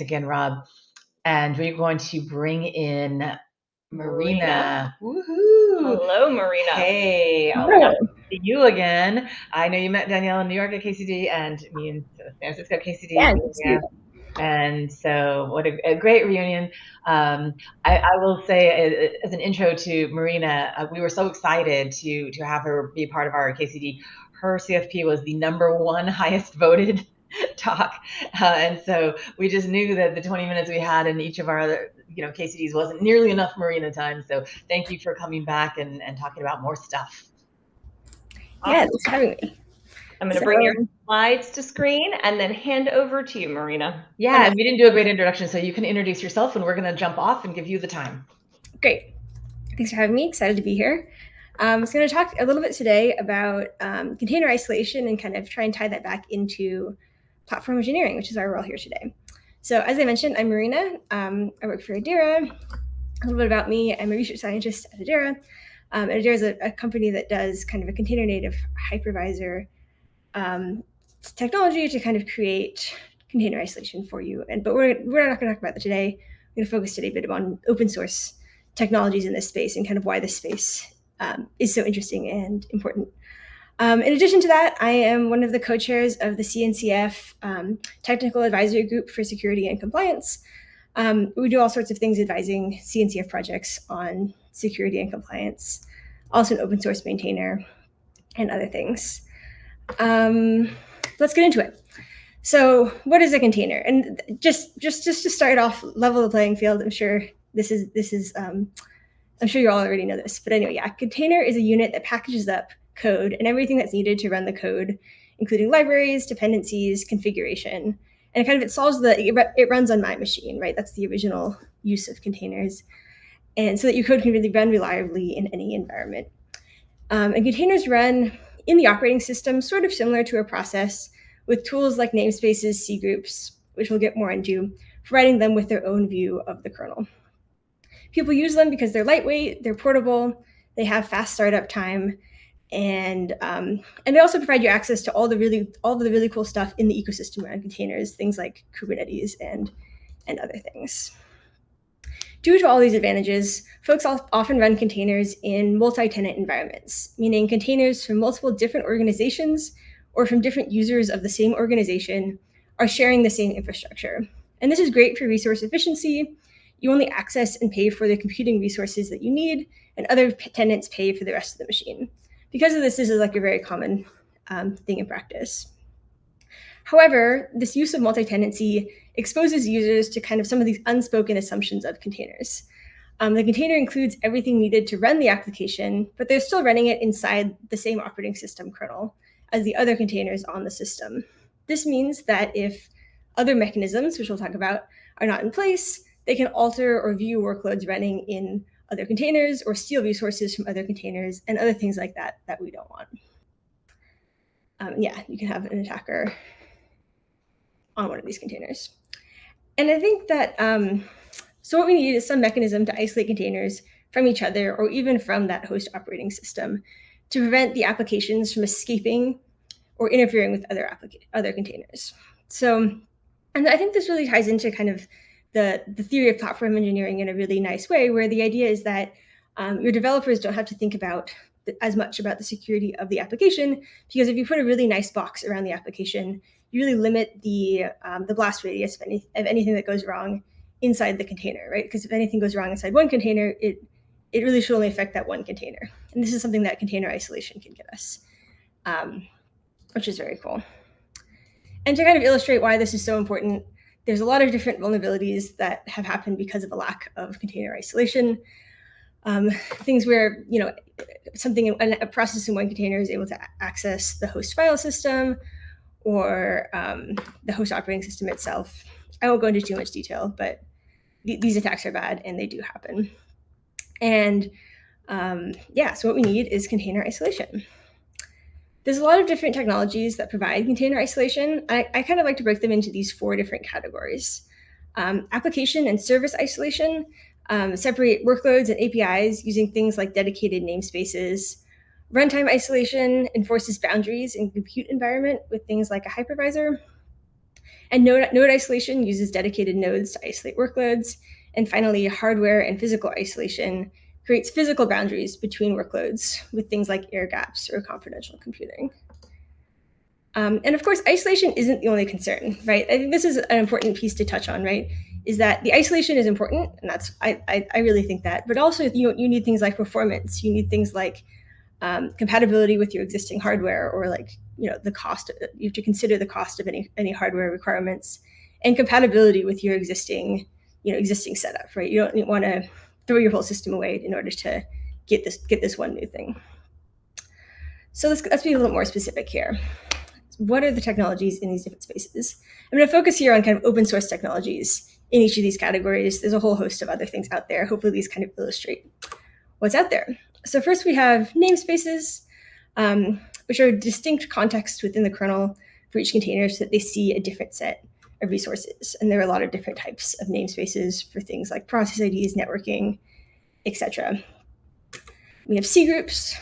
again, Rob. And we're going to bring in Marina. Woohoo! Hello, Marina. Hey, Hello. to see you again. I know you met Danielle in New York at KCD and me in San Francisco at KCD. Yeah, and so what a great reunion. I will say as an intro to Marina, we were so excited to have her be part of our KCD. Her CFP was the #1 highest voted talk. And so we just knew that the 20 minutes we had in each of our other, KCDs wasn't nearly enough Marina time. So thank you for coming back and talking about more stuff. Yeah, thanks for having me. I'm going to bring your slides to screen and then hand over to you, Marina. Yeah, and we didn't do a great introduction, so you can introduce yourself and we're going to jump off and give you the time. Great. Thanks for having me. Excited to be here. I was going to talk a little bit today about container isolation and kind of try and tie that back into platform engineering, which is why we're all here today. So as I mentioned, I'm Marina. I work for Adira. A little bit about me. I'm a research scientist at Adira. Adira is a company that does kind of a container native hypervisor technology to kind of create container isolation for you. But we're not going to talk about that today. We're going to focus today a bit on open source technologies in this space and kind of why this space is so interesting and important. In addition to that, I am one of the co-chairs of the CNCF Technical Advisory Group for Security and Compliance. We do all sorts of things advising CNCF projects on security and compliance, also an open source maintainer and other things. Let's get into it. So what is a container? And just to start off, level the playing field. I'm sure I'm sure you all already know this, but anyway, yeah, container is a unit that packages up code and everything that's needed to run the code, including libraries, dependencies, configuration, and kind of it runs on my machine, right? That's the original use of containers, and so that your code can really run reliably in any environment. And containers run in the operating system, sort of similar to a process, with tools like namespaces, cgroups, which we'll get more into, providing them with their own view of the kernel. People use them because they're lightweight, they're portable, they have fast startup time, and they also provide you access to all the really cool stuff in the ecosystem around containers, things like Kubernetes and other things. Due to all these advantages, folks often run containers in multi-tenant environments, meaning containers from multiple different organizations or from different users of the same organization are sharing the same infrastructure. And this is great for resource efficiency. You only access and pay for the computing resources that you need, and other tenants pay for the rest of the machine. Because of this is like a very common thing in practice. However, this use of multi-tenancy exposes users to kind of some of these unspoken assumptions of containers. The container includes everything needed to run the application, but they're still running it inside the same operating system kernel as the other containers on the system. This means that if other mechanisms, which we'll talk about, are not in place, they can alter or view workloads running in other containers or steal resources from other containers and other things like that that we don't want. Yeah, you can have an attacker on one of these containers. And I think that, so what we need is some mechanism to isolate containers from each other or even from that host operating system to prevent the applications from escaping or interfering with other containers. So, and I think this really ties into kind of the theory of platform engineering in a really nice way, where the idea is that your developers don't have to think about as much about the security of the application, because if you put a really nice box around the application, you really limit the blast radius of anything that goes wrong inside the container, right? Because if anything goes wrong inside one container, it really should only affect that one container. And this is something that container isolation can get us, which is very cool. And to kind of illustrate why this is so important, there's a lot of different vulnerabilities that have happened because of a lack of container isolation. Things where, a process in one container is able to access the host file system or the host operating system itself. I won't go into too much detail, but these attacks are bad and they do happen. And so what we need is container isolation. There's a lot of different technologies that provide container isolation. I kind of like to break them into these 4 different categories. Application and service isolation separate workloads and APIs using things like dedicated namespaces. Runtime isolation enforces boundaries in compute environment with things like a hypervisor. And node isolation uses dedicated nodes to isolate workloads. And finally, hardware and physical isolation creates physical boundaries between workloads with things like air gaps or confidential computing. And of course, isolation isn't the only concern, right? I think this is an important piece to touch on, right? Is that the isolation is important, and that's I really think that. But also, you need things like performance. You need things like compatibility with your existing hardware, or like the cost. You have to consider the cost of any hardware requirements, and compatibility with your existing setup, right? You don't want to throw your whole system away in order to get this one new thing. So let's be a little more specific here. What are the technologies in these different spaces? I'm going to focus here on kind of open source technologies in each of these categories. There's a whole host of other things out there. Hopefully these kind of illustrate what's out there. So first we have namespaces, which are distinct contexts within the kernel for each container so that they see a different set of resources. And there are a lot of different types of namespaces for things like process IDs, networking, etc. We have cgroups,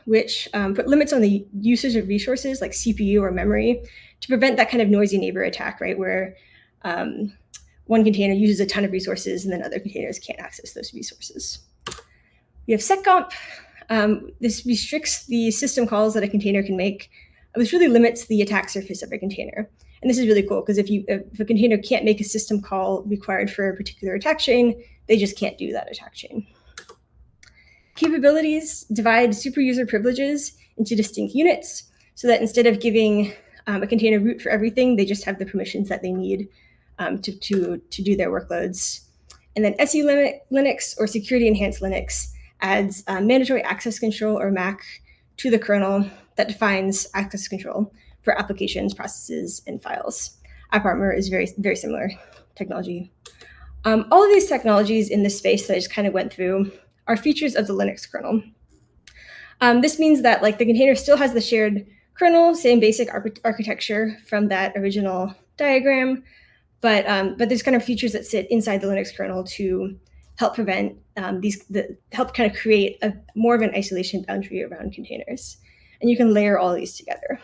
which put limits on the usage of resources like CPU or memory to prevent that kind of noisy neighbor attack, right? Where one container uses a ton of resources and then other containers can't access those resources. We have seccomp. This restricts the system calls that a container can make. This really limits the attack surface of a container. And this is really cool because if a container can't make a system call required for a particular attack chain, they just can't do that attack chain. Capabilities divide super user privileges into distinct units so that instead of giving a container root for everything, they just have the permissions that they need to do their workloads. And then SE Linux or security enhanced Linux adds mandatory access control or MAC to the kernel that defines access control for applications, processes, and files. AppArmor is very, very similar technology. All of these technologies in this space that I just kind of went through are features of the Linux kernel. This means that the container still has the shared kernel, same basic architecture from that original diagram, but there's kind of features that sit inside the Linux kernel to help prevent help kind of create more of an isolation boundary around containers. And you can layer all of these together.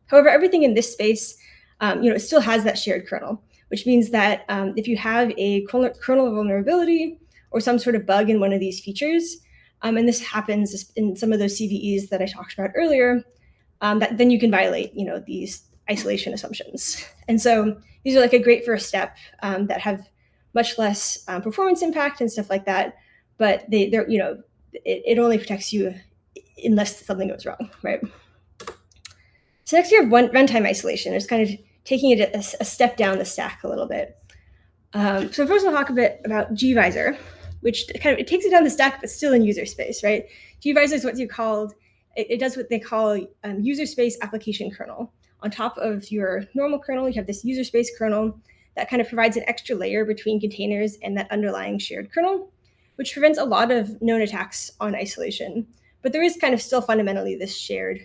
However, everything in this space, it still has that shared kernel, which means that if you have a kernel vulnerability or some sort of bug in one of these features, and this happens in some of those CVEs that I talked about earlier, then you can violate, these isolation assumptions. And so these are a great first step that have much less performance impact and stuff like that. But it only protects you unless something goes wrong, right? So next you have runtime isolation. It's kind of taking it a step down the stack a little bit. So first we'll talk a bit about gvisor, which it takes it down the stack, but still in user space, right? gvisor is it does what they call user space application kernel. On top of your normal kernel, you have this user space kernel that kind of provides an extra layer between containers and that underlying shared kernel, which prevents a lot of known attacks on isolation. But there is kind of still fundamentally this shared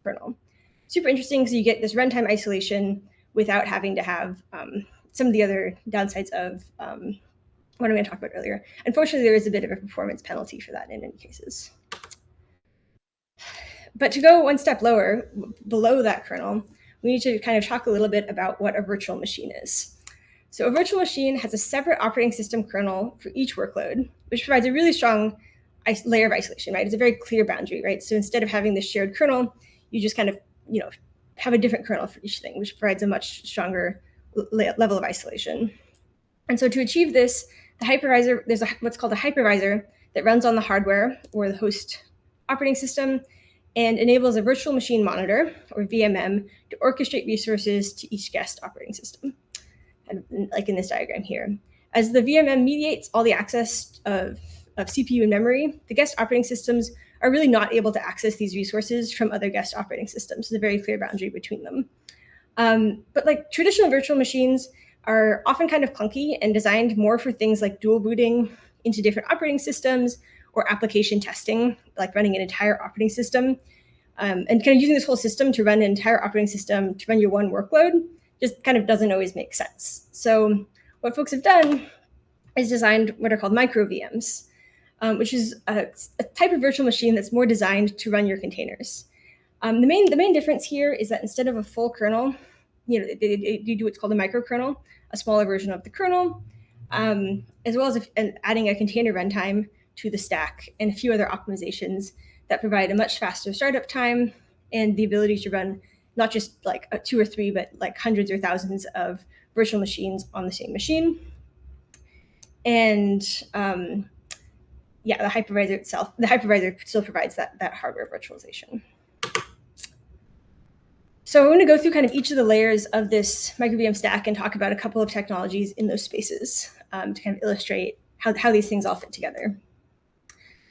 kernel. Super interesting because you get this runtime isolation without having to have some of the other downsides of what I'm going to talk about earlier. Unfortunately, there is a bit of a performance penalty for that in many cases. But to go one step lower, below that kernel, we need to kind of talk a little bit about what a virtual machine is. So a virtual machine has a separate operating system kernel for each workload, which provides a really strong layer of isolation, right? It's a very clear boundary, right? So instead of having this shared kernel, you just kind of, have a different kernel for each thing, which provides a much stronger level of isolation. And so to achieve this, the hypervisor, there's what's called a hypervisor that runs on the hardware or the host operating system and enables a virtual machine monitor, or VMM, to orchestrate resources to each guest operating system, like in this diagram here. As the VMM mediates all the access of CPU and memory, the guest operating systems are really not able to access these resources from other guest operating systems. There's a very clear boundary between them. But traditional virtual machines are often kind of clunky and designed more for things like dual booting into different operating systems or application testing, like running an entire operating system. And kind of using this whole system to run an entire operating system to run your one workload just kind of doesn't always make sense. So what folks have done is designed what are called microVMs, which is a type of virtual machine that's more designed to run your containers. The main difference here is that instead of a full kernel, you do what's called a microkernel, a smaller version of the kernel, as well as adding a container runtime to the stack and a few other optimizations that provide a much faster startup time and the ability to run not just like two or three, but like hundreds or thousands of virtual machines on the same machine. And yeah, the hypervisor still provides that hardware virtualization. So I'm going to go through kind of each of the layers of this microVM stack and talk about a couple of technologies in those spaces to kind of illustrate how these things all fit together.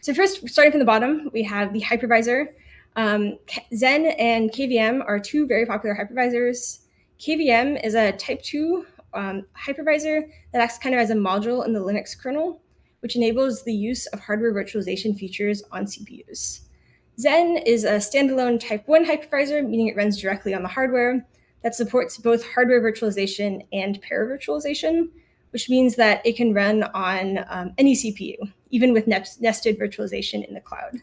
So first, starting from the bottom, we have the hypervisor. Zen and KVM are two very popular hypervisors. KVM is a type 2 hypervisor that acts kind of as a module in the Linux kernel, which enables the use of hardware virtualization features on CPUs. Zen is a standalone type 1 hypervisor, meaning it runs directly on the hardware that supports both hardware virtualization and para-virtualization, which means that it can run on any CPU, even with nested virtualization in the cloud.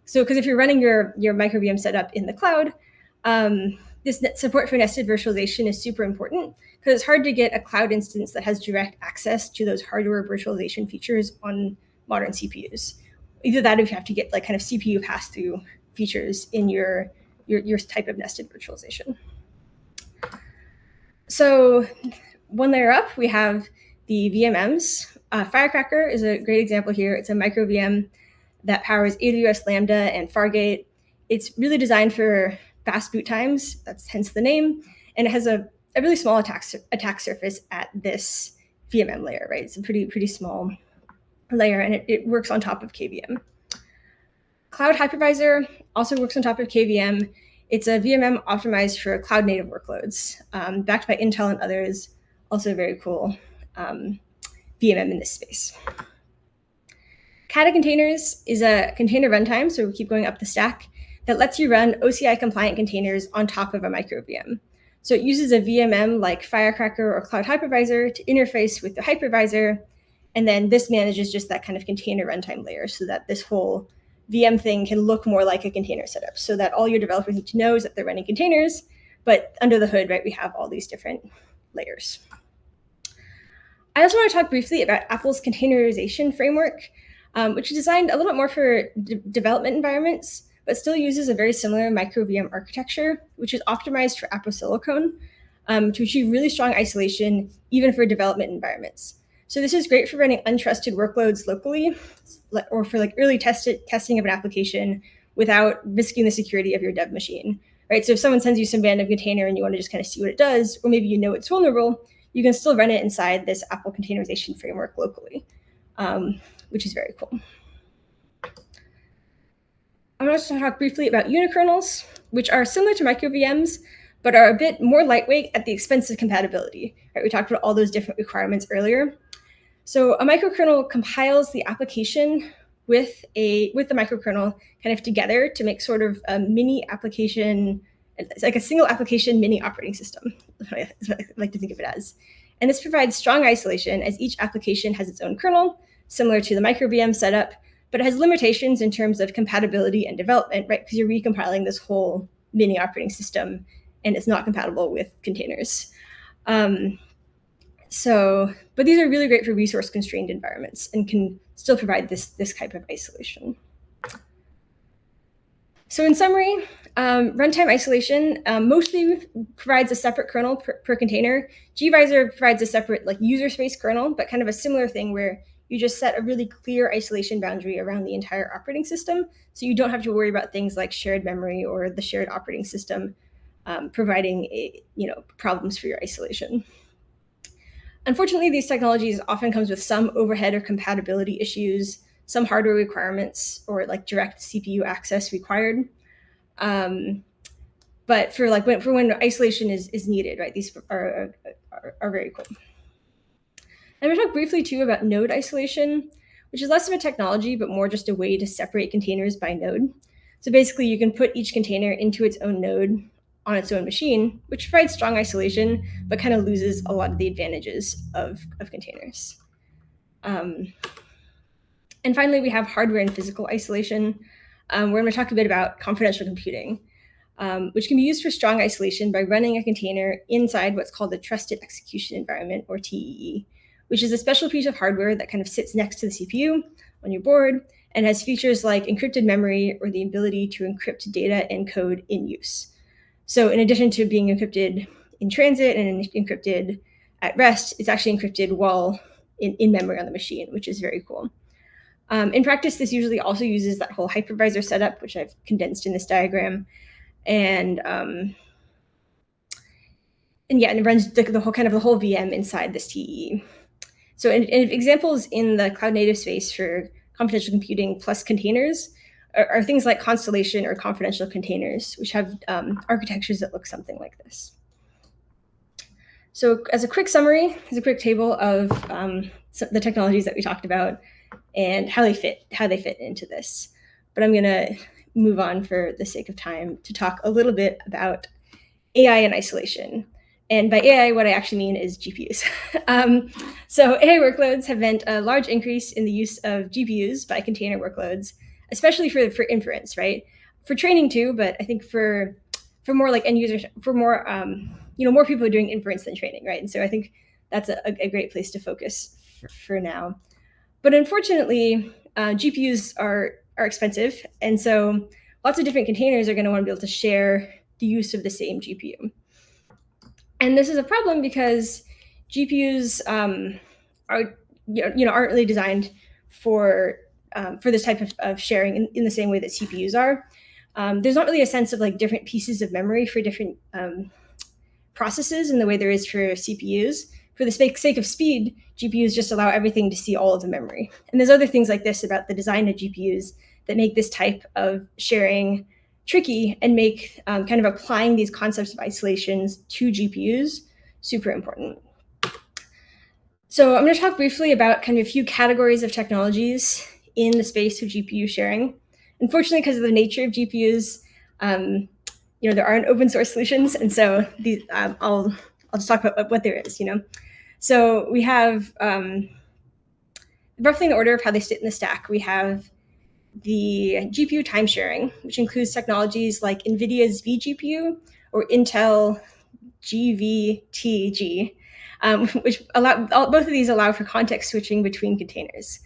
So, because if you're running your microVM setup in the cloud, this support for nested virtualization is super important because it's hard to get a cloud instance that has direct access to those hardware virtualization features on modern CPUs. Either that, or you have to get like kind of CPU pass-through features in your type of nested virtualization. So, one layer up, we have the VMMs. Firecracker is a great example here. It's a microVM that powers AWS Lambda and Fargate. It's really designed for fast boot times, that's hence the name, and it has a really small attack surface at this VMM layer, right? It's a pretty small layer, and it works on top of KVM. Cloud Hypervisor also works on top of KVM. It's a VMM optimized for cloud-native workloads, backed by Intel and others. Also very cool VMM in this space. Kata Containers is a container runtime, so we keep going up the stack, that lets you run OCI-compliant containers on top of a microVM. So it uses a VMM like Firecracker or Cloud Hypervisor to interface with the hypervisor, and then this manages just that kind of container runtime layer so that this whole VM thing can look more like a container setup, so that all your developers need to know is that they're running containers, but under the hood, right, we have all these different layers. I also want to talk briefly about Apple's containerization framework, which is designed a little bit more for development environments, but still uses a very similar microVM architecture, which is optimized for Apple Silicon to achieve really strong isolation, even for development environments. So this is great for running untrusted workloads locally, or for like early testing of an application without risking the security of your dev machine, right? So if someone sends you some random container and you want to just kind of see what it does, or maybe you know it's vulnerable, you can still run it inside this Apple containerization framework locally, which is very cool. I want to talk briefly about unikernels, which are similar to microVMs, but are a bit more lightweight at the expense of compatibility. Right? We talked about all those different requirements earlier. So a microkernel compiles the application with the microkernel kind of together to make sort of a mini application. It's like a single application mini operating system. That's what I like to think of it as. And this provides strong isolation as each application has its own kernel, similar to the microVM setup, but it has limitations in terms of compatibility and development, right? Because you're recompiling this whole mini operating system and it's not compatible with containers. But these are really great for resource-constrained environments and can still provide this type of isolation. So in summary, runtime isolation mostly provides a separate kernel per container. gvisor provides a separate like user space kernel, but kind of a similar thing where you just set a really clear isolation boundary around the entire operating system, so you don't have to worry about things like shared memory or the shared operating system providing problems for your isolation. Unfortunately, these technologies often comes with some overhead or compatibility issues, some hardware requirements, or like direct CPU access required. But for when isolation is needed, right? These are very cool. I'm going to talk briefly too about node isolation, which is less of a technology, but more just a way to separate containers by node. So basically, you can put each container into its own node on its own machine, which provides strong isolation, but kind of loses a lot of the advantages of containers. And finally, we have hardware and physical isolation. We're going to talk a bit about confidential computing. which can be used for strong isolation by running a container inside what's called a trusted execution environment, or TEE, which is a special piece of hardware that kind of sits next to the CPU on your board and has features like encrypted memory or the ability to encrypt data and code in use. So in addition to being encrypted in transit and encrypted at rest, it's actually encrypted while in memory on the machine, which is very cool. In practice, this usually also uses that whole hypervisor setup, which I've condensed in this diagram. And yeah, and it runs the whole VM inside this TE. So in examples in the cloud native space for confidential computing plus containers are things like Constellation or confidential containers, which have architectures that look something like this. So as a quick summary, as a quick table of the technologies that we talked about and how they fit into this. But I'm going to move on for the sake of time to talk a little bit about AI and isolation. And by AI, what I actually mean is GPUs. So AI workloads have meant a large increase in the use of GPUs by container workloads, especially for inference, right? For training too, but I think for more like end users, for more more people are doing inference than training, right? And so I think that's a great place to focus for now. But unfortunately, GPUs are expensive, and so lots of different containers are going to want to be able to share the use of the same GPU. And this is a problem because GPUs aren't really designed for this type of sharing in the same way that CPUs are. There's not really a sense of like different pieces of memory for different processes in the way there is for CPUs. For the sake of speed, GPUs just allow everything to see all of the memory. And there's other things like this about the design of GPUs that make this type of sharing tricky and make kind of applying these concepts of isolations to GPUs super important. So I'm going to talk briefly about kind of a few categories of technologies in the space of GPU sharing. Unfortunately, because of the nature of GPUs, there aren't open source solutions, and so these I'll just talk about what there is. So we have roughly in the order of how they sit in the stack. We have the GPU time sharing, which includes technologies like NVIDIA's vGPU or Intel GVTG, which both of these allow for context switching between containers.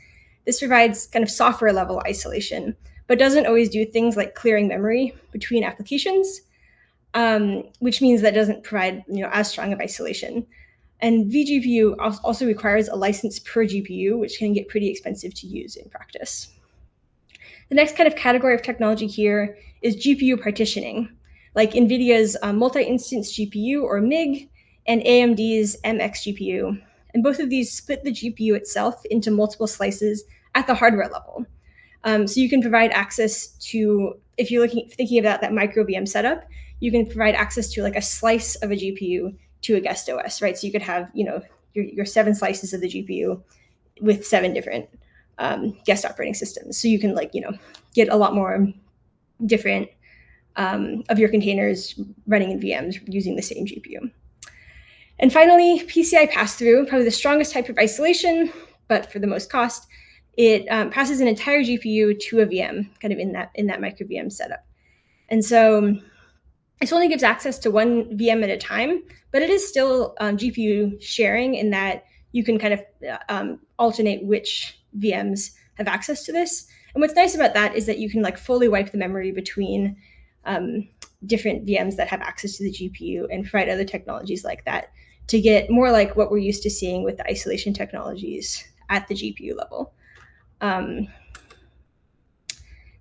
This provides kind of software level isolation, but doesn't always do things like clearing memory between applications, which means that doesn't provide as strong of isolation. And vGPU also requires a license per GPU, which can get pretty expensive to use in practice. The next kind of category of technology here is GPU partitioning, like NVIDIA's multi-instance GPU or MIG and AMD's MX GPU. And both of these split the GPU itself into multiple slices at the hardware level. So you can provide access to, if you're thinking about that microVM setup, you can provide access to like a slice of a GPU to a guest OS, right? So you could have, your 7 slices of the GPU with 7 different guest operating systems. So you can get a lot more different of your containers running in VMs using the same GPU. And finally, PCI pass-through, probably the strongest type of isolation, but for the most cost, it passes an entire GPU to a VM, kind of in that microVM setup. And so this only gives access to one VM at a time, but it is still GPU sharing in that you can kind of alternate which VMs have access to this. And what's nice about that is that you can fully wipe the memory between different VMs that have access to the GPU and provide other technologies like that to get more like what we're used to seeing with the isolation technologies at the GPU level.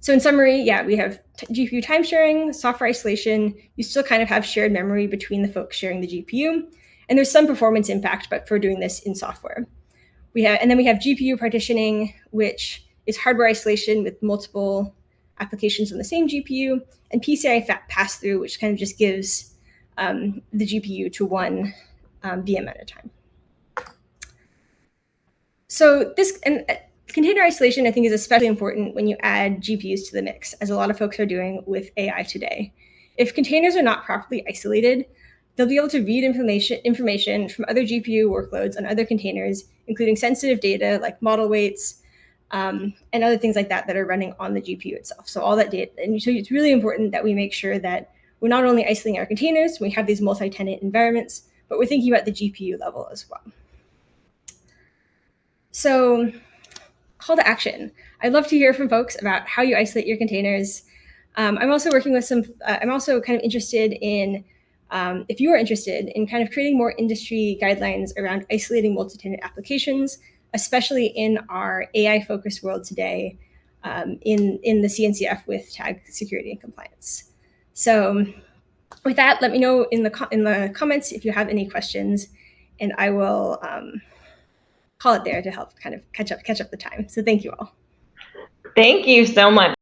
So in summary, yeah, we have GPU time sharing, software isolation. You still kind of have shared memory between the folks sharing the GPU. And there's some performance impact, but for doing this in software. And then we have GPU partitioning, which is hardware isolation with multiple applications on the same GPU, and PCI pass-through, which kind of just gives the GPU to one VM at a time. So container isolation, I think, is especially important when you add GPUs to the mix, as a lot of folks are doing with AI today. If containers are not properly isolated, they'll be able to read information from other GPU workloads on other containers, including sensitive data like model weights and other things like that are running on the GPU itself. So all that data, and so it's really important that we make sure that we're not only isolating our containers, we have these multi-tenant environments, but we're thinking about the GPU level as well. So, call to action. I'd love to hear from folks about how you isolate your containers. I'm also working with I'm also kind of interested in, if you are interested in kind of creating more industry guidelines around isolating multi-tenant applications, especially in our AI-focused world today, in the CNCF with tag security and compliance. So with that, let me know in the comments if you have any questions, and I will call it there to help kind of catch up the time. So thank you all. Thank you so much.